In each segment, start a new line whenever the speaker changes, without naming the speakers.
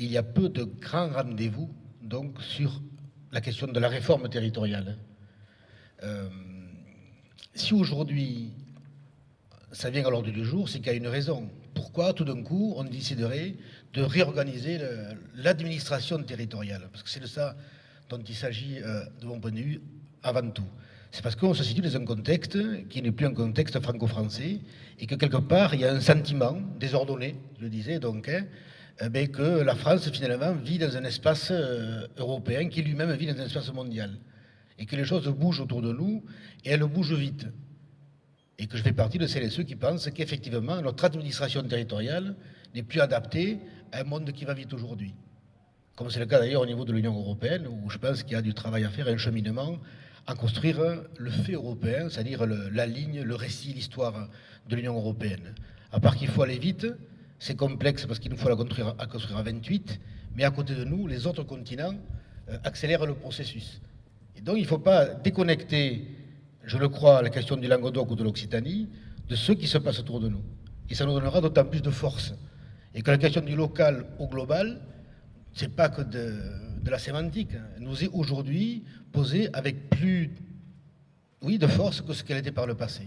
il y a peu de grands rendez-vous donc, sur la question de la réforme territoriale. Si aujourd'hui ça vient à l'ordre du jour, c'est qu'il y a une raison. Pourquoi tout d'un coup on déciderait de réorganiser l'administration territoriale? Parce que c'est de ça dont il s'agit, de mon point de vue, avant tout. C'est parce qu'on se situe dans un contexte qui n'est plus un contexte franco-français et que quelque part il y a un sentiment désordonné, je le disais donc, que la France finalement vit dans un espace européen qui lui-même vit dans un espace mondial et que les choses bougent autour de nous et elles bougent vite. Et que je fais partie de celles et ceux qui pensent qu'effectivement notre administration territoriale n'est plus adaptée à un monde qui va vite aujourd'hui. Comme c'est le cas d'ailleurs au niveau de l'Union européenne, où je pense qu'il y a du travail à faire, un cheminement à construire le fait européen, c'est-à-dire la ligne, le récit, l'histoire de l'Union européenne. À part qu'il faut aller vite, c'est complexe parce qu'il nous faut la construire à 28, mais à côté de nous, les autres continents accélèrent le processus. Et donc il ne faut pas déconnecter, je le crois, la question du Languedoc ou de l'Occitanie, de ce qui se passe autour de nous. Et ça nous donnera d'autant plus de force. Et que la question du local au global, ce n'est pas que de la sémantique, elle nous est aujourd'hui posée avec plus de force que ce qu'elle était par le passé.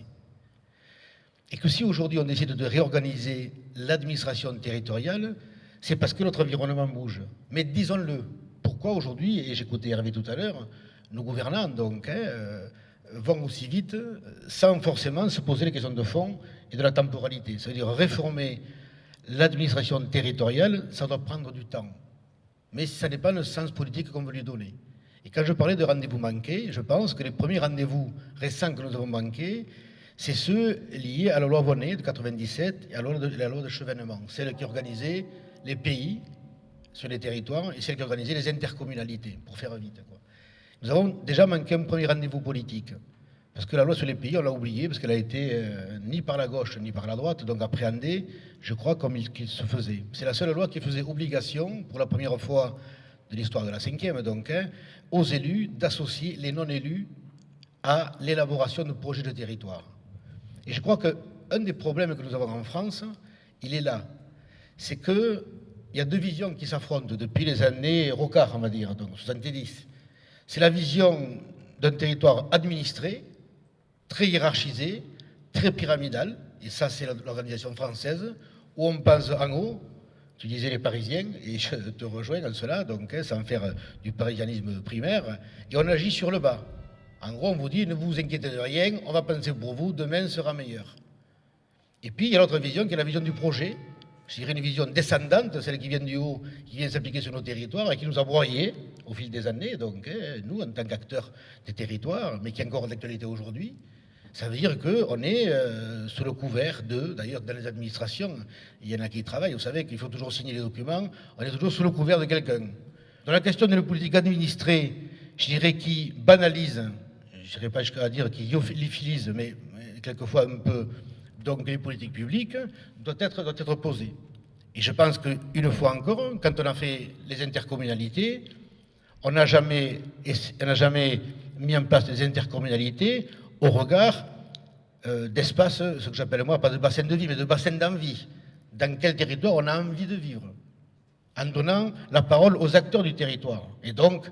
Et que si aujourd'hui on décide de réorganiser l'administration territoriale, c'est parce que notre environnement bouge. Mais disons-le, pourquoi aujourd'hui, et j'écoutais Hervé tout à l'heure, nos gouvernants donc, vont aussi vite sans forcément se poser les questions de fond et de la temporalité. Ça veut dire réformer l'administration territoriale, ça doit prendre du temps. Mais ça n'est pas le sens politique qu'on veut lui donner. Et quand je parlais de rendez-vous manqués, je pense que les premiers rendez-vous récents que nous avons manqués, c'est ceux liés à la loi Vonnet de 1997 et à la loi de Chevènement, celle qui organisait les pays sur les territoires et celle qui organisait les intercommunalités, pour faire vite, quoi. Nous avons déjà manqué un premier rendez-vous politique, parce que la loi sur les pays, on l'a oubliée, parce qu'elle a été ni par la gauche ni par la droite, donc appréhendée, je crois, comme il se faisait. C'est la seule loi qui faisait obligation, pour la première fois de l'histoire de la cinquième, donc, aux élus d'associer les non-élus à l'élaboration de projets de territoire. Et je crois qu'un des problèmes que nous avons en France, il est là. C'est qu'il y a deux visions qui s'affrontent depuis les années Rocard, on va dire, donc 70. C'est la vision d'un territoire administré, très hiérarchisé, très pyramidal, et ça c'est l'organisation française, où on pense en haut, tu disais les Parisiens, et je te rejoins dans cela, donc sans faire du parisianisme primaire, et on agit sur le bas. En gros, on vous dit, ne vous inquiétez de rien, on va penser pour vous, demain sera meilleur. Et puis il y a l'autre vision qui est la vision du projet, je dirais une vision descendante, celle qui vient du haut, qui vient s'appliquer sur nos territoires et qui nous a broyés au fil des années, donc nous, en tant qu'acteurs des territoires, mais qui est encore d'actualité aujourd'hui. Ça veut dire qu'on est sous le couvert d'ailleurs dans les administrations, il y en a qui y travaillent, vous savez qu'il faut toujours signer les documents, on est toujours sous le couvert de quelqu'un. Dans la question d'une politique administrée, je dirais qui banalise, je ne dirais pas jusqu'à dire qui lyophilise, mais quelquefois un peu, donc les politiques publiques, doit être posée. Et je pense qu'une fois encore, quand on a fait les intercommunalités, on n'a jamais mis en place des intercommunalités au regard d'espace, ce que j'appelle moi, pas de bassin de vie, mais de bassin d'envie. Dans quel territoire on a envie de vivre, en donnant la parole aux acteurs du territoire. Et donc,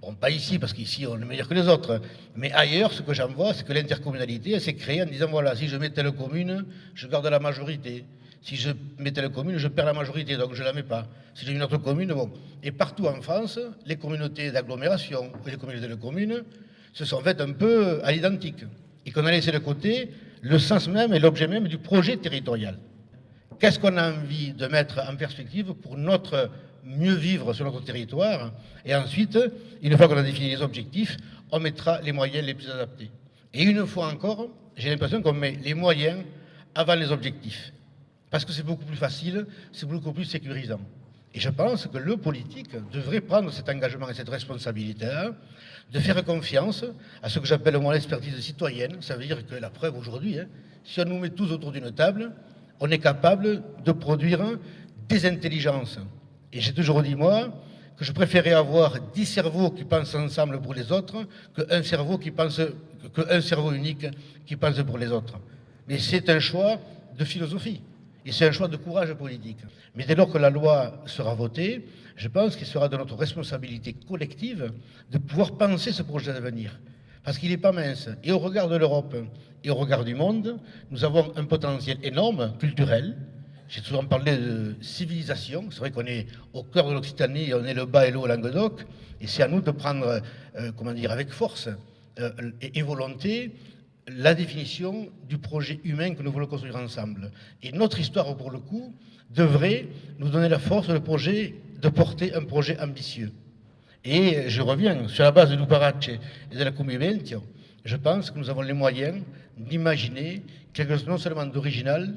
bon, pas ici, parce qu'ici on est meilleur que les autres, mais ailleurs, ce que j'en vois, c'est que l'intercommunalité, elle s'est créée en disant, voilà, si je mets telle commune, je garde la majorité. Si je mets telle commune, je perds la majorité, donc je ne la mets pas. Si j'ai une autre commune, bon. Et partout en France, les communautés d'agglomération et les communautés de communes se sont faites un peu à l'identique. Et qu'on a laissé de côté le sens même et l'objet même du projet territorial. Qu'est-ce qu'on a envie de mettre en perspective pour notre mieux vivre sur notre territoire? Et ensuite, une fois qu'on a défini les objectifs, on mettra les moyens les plus adaptés. Et une fois encore, j'ai l'impression qu'on met les moyens avant les objectifs. Parce que c'est beaucoup plus facile, c'est beaucoup plus sécurisant. Et je pense que le politique devrait prendre cet engagement et cette responsabilité-là, de faire confiance à ce que j'appelle moi l'expertise citoyenne. Ça veut dire que la preuve aujourd'hui, si on nous met tous autour d'une table, on est capable de produire des intelligences. Et j'ai toujours dit, moi, que je préférais avoir 10 cerveaux qui pensent ensemble pour les autres qu'un cerveau unique qui pense pour les autres. Mais c'est un choix de philosophie. Et c'est un choix de courage politique. Mais dès lors que la loi sera votée, je pense qu'il sera de notre responsabilité collective de pouvoir penser ce projet d'avenir. Parce qu'il n'est pas mince. Et au regard de l'Europe et au regard du monde, nous avons un potentiel énorme, culturel. J'ai souvent parlé de civilisation. C'est vrai qu'on est au cœur de l'Occitanie, on est le bas et le haut Languedoc. Et c'est à nous de prendre, comment dire, avec force et volonté, la définition du projet humain que nous voulons construire ensemble. Et notre histoire, pour le coup, devrait nous donner la force de porter un projet ambitieux. Et je reviens, sur la base de Luparace et de la Conviventio, je pense que nous avons les moyens d'imaginer quelque chose non seulement d'original,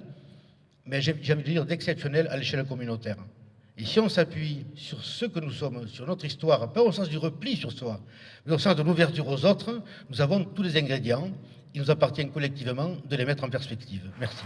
mais j'ai envie de dire d'exceptionnel à l'échelle communautaire. Et si on s'appuie sur ce que nous sommes, sur notre histoire, pas au sens du repli sur soi, mais au sens de l'ouverture aux autres, nous avons tous les ingrédients. Il nous appartient collectivement de les mettre en perspective. Merci.